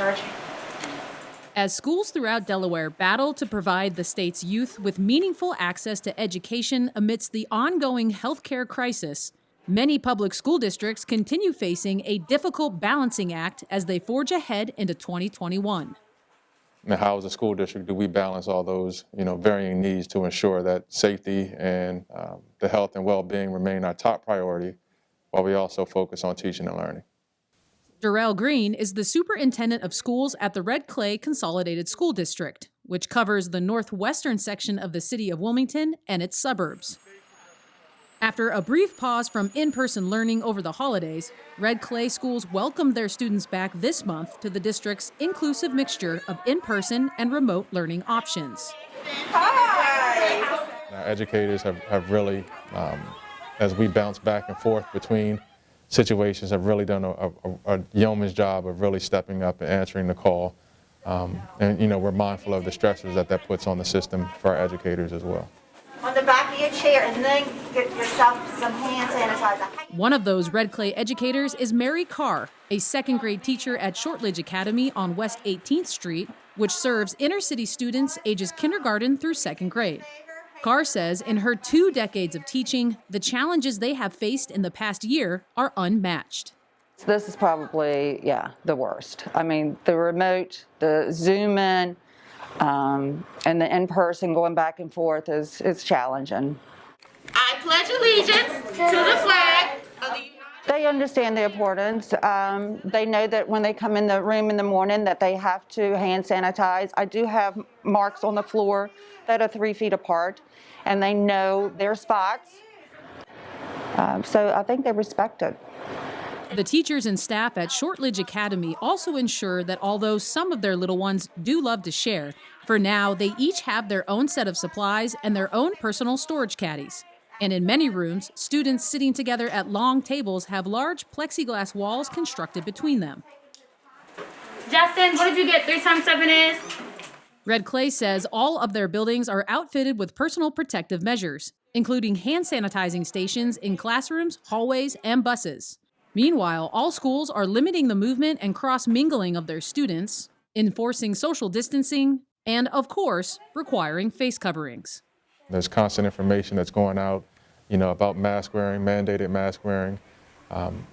charging. As schools throughout Delaware battle to provide the state's youth with meaningful access to education amidst the ongoing healthcare crisis, many public school districts continue facing a difficult balancing act as they forge ahead into 2021. Now, how as a school district do we balance all those, varying needs to ensure that safety and the health and well-being remain our top priority, while we also focus on teaching and learning? Darrell Green is the superintendent of schools at the Red Clay Consolidated School District, which covers the northwestern section of the city of Wilmington and its suburbs. After a brief pause from in-person learning over the holidays, Red Clay schools welcomed their students back this month to the district's inclusive mixture of in-person and remote learning options. Hi! Our educators have really, as we bounce back and forth between situations, have really done a yeoman's job of really stepping up and answering the call. And we're mindful of the stressors that puts on the system for our educators as well. On the back of your chair, and then get yourself some hand sanitizer. One of those Red Clay educators is Mary Carr, a second-grade teacher at Shortlidge Academy on West 18th Street, which serves inner-city students ages kindergarten through second grade. Carr says in her 2 decades of teaching, the challenges they have faced in the past year are unmatched. This is probably, the worst. I mean, the remote, the Zoom in, and the in-person going back and forth is challenging. I pledge allegiance to the flag of the United States. They understand the importance. They know that when they come in the room in the morning that they have to hand sanitize. I do have marks on the floor that are 3 feet apart, and they know their spots. So I think they respect it. The teachers and staff at Shortlidge Academy also ensure that although some of their little ones do love to share, for now they each have their own set of supplies and their own personal storage caddies. And in many rooms, students sitting together at long tables have large plexiglass walls constructed between them. Justin, what did you get 3 times 7 is? Red Clay says all of their buildings are outfitted with personal protective measures, including hand sanitizing stations in classrooms, hallways, and buses. Meanwhile, all schools are limiting the movement and cross-mingling of their students, enforcing social distancing, and, of course, requiring face coverings. There's constant information that's going out, about mask wearing, mandated mask wearing.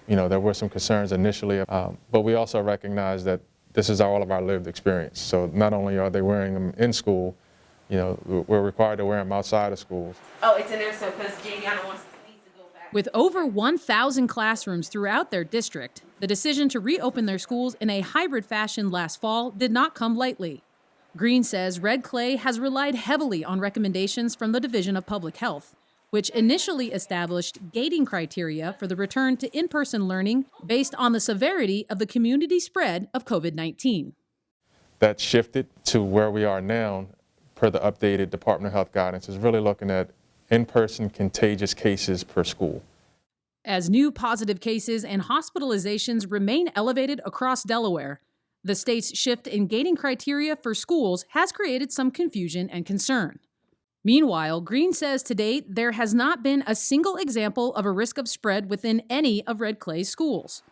There were some concerns initially, but we also recognize that this is all of our lived experience. So not only are they wearing them in school, we're required to wear them outside of schools. Oh, it's in there so because Jayana needs to go back. With over 1,000 classrooms throughout their district, the decision to reopen their schools in a hybrid fashion last fall did not come lightly. Green says Red Clay has relied heavily on recommendations from the Division of Public Health, which initially established gating criteria for the return to in-person learning based on the severity of the community spread of COVID-19. That shifted to where we are now, per the updated Department of Health guidance, is really looking at in-person contagious cases per school. As new positive cases and hospitalizations remain elevated across Delaware, the state's shift in gating criteria for schools has created some confusion and concern. Meanwhile, Green says to date there has not been a single example of a risk of spread within any of Red Clay's schools.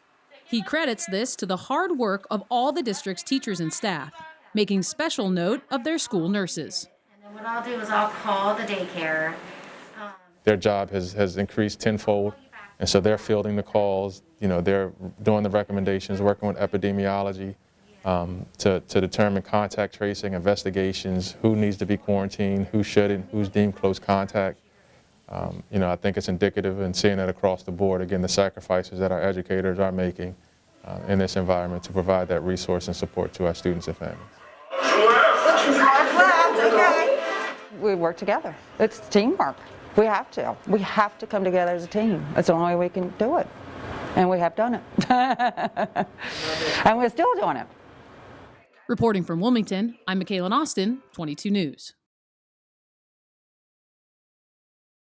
He credits this to the hard work of all the district's teachers and staff, making special note of their school nurses. And then what I'll do is I'll call the daycare. Their job has increased tenfold, and so they're fielding the calls. They're doing the recommendations, working with epidemiology to determine contact tracing, investigations, who needs to be quarantined, who shouldn't, who's deemed close contact. I think it's indicative and seeing that across the board, again, the sacrifices that our educators are making in this environment to provide that resource and support to our students and families. We work together. It's teamwork. We have to. We have to come together as a team. That's the only way we can do it. And we have done it. And we're still doing it. Reporting from Wilmington, I'm Mikaelyn Austin, 22 News.